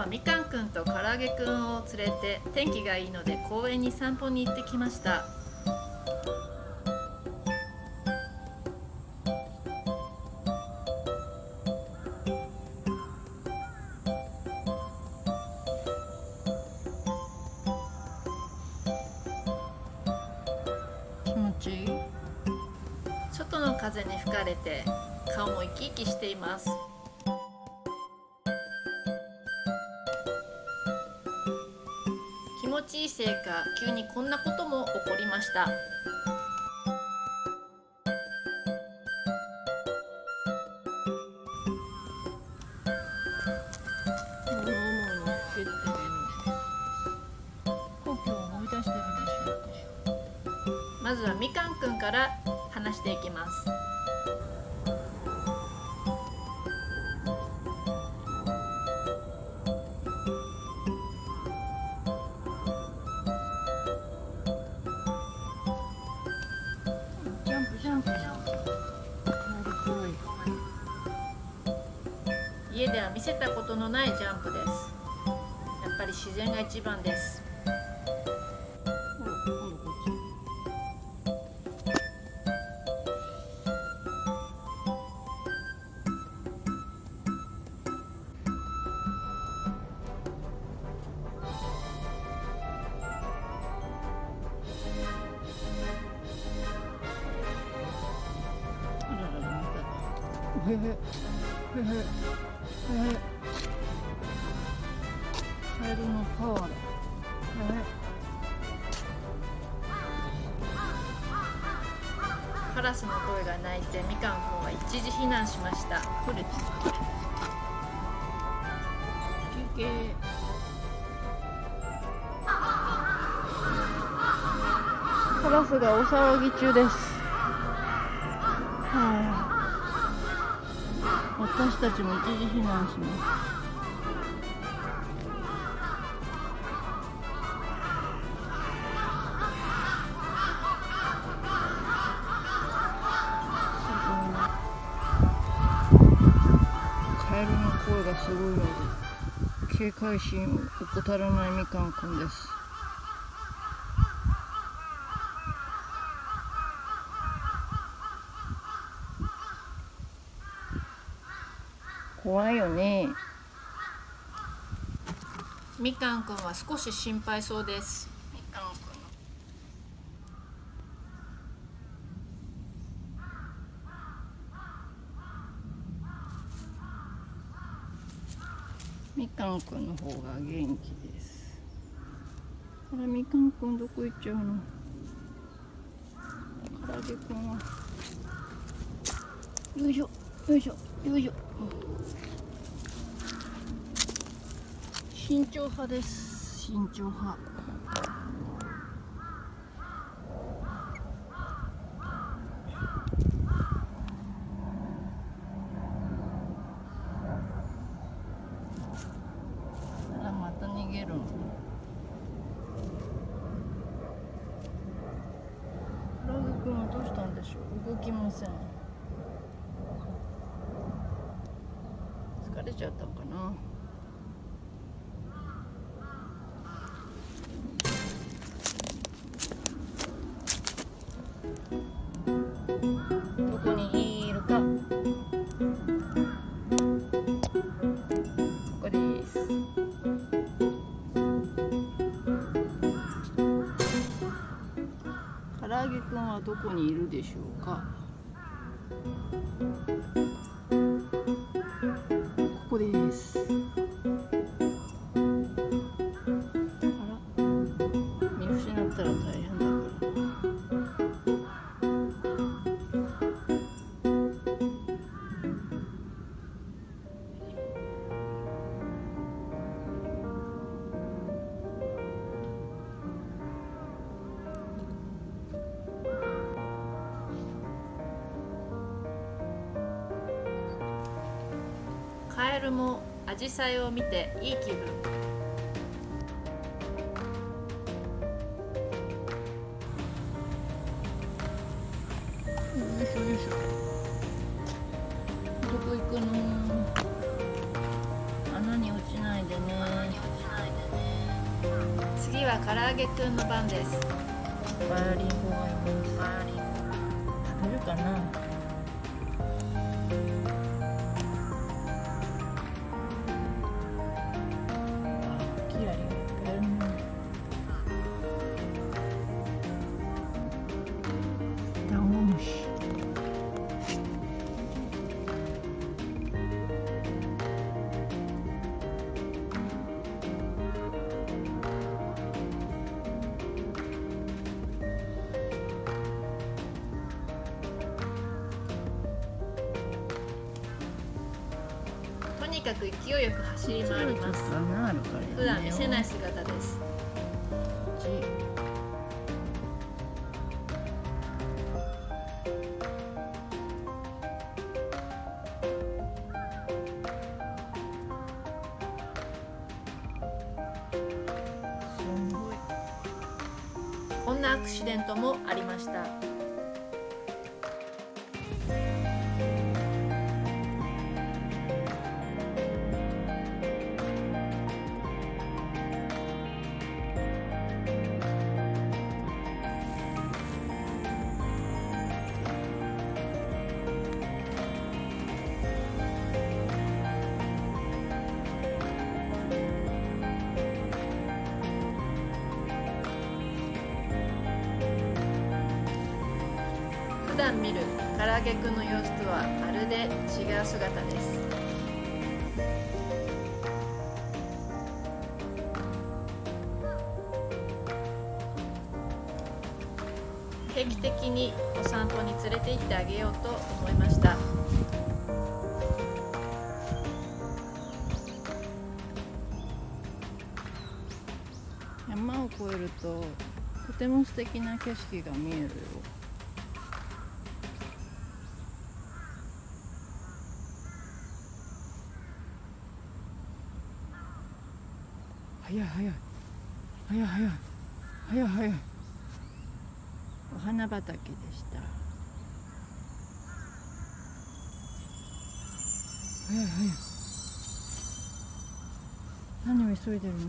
はみかんくんとからあげくんを連れて天気がいいので公園に散歩に行ってきました。気持ちいい。外の風に吹かれて顔も生き生きしています。気持ちいいせいか急にこんなことも起こりました。故郷を思い出してるでしょ。まずはみかんくんから話していきます。ジャンプジャンプ。家では見せたことのないジャンプです。やっぱり自然が一番です。今度こっち。へへへへへカエルのパワーだ。カラスの声が鳴いてみかんくんは一時避難しました。取れてた。休憩。カラスがお騒ぎ中です。私たちも一時避難します。カエルの声がすごいので警戒心を怠らないみかんくんです。怖いよね。みかんくんは少し心配そうです。みかんくんの方が元気です。あら、みかんくんどこ行っちゃうの。からあげくんはよいしょよいしょよいしょ。慎重派です。慎重派。あら、また逃げるの。からあげくんはどうしたんでしょう。動きません。疲れちゃったのかな。どこにいるか。ここです。からあげくんはどこにいるでしょうか。ここです。あら、見失ったら大変だから。カエルもアジサイを見ていい気分。よいしょよいしょ。どこ行くの。穴に落ちないでね。は唐揚げくんの番です。バーリンゴがいます。バーリンゴ食べるかな。キラリがいっぱいあるな。ダンゴムシ。とにかく勢いよく走り回ります。普段見せない姿です。こんなアクシデントもありました。普段見る唐揚げくんの様子とはまるで違う姿です。定期的にお散歩に連れて行ってあげようと思いました。山を越えるととても素敵な景色が見えるよ。早い早い早い早い早い早い。お花畑でした。早い早い。何を急いでるの。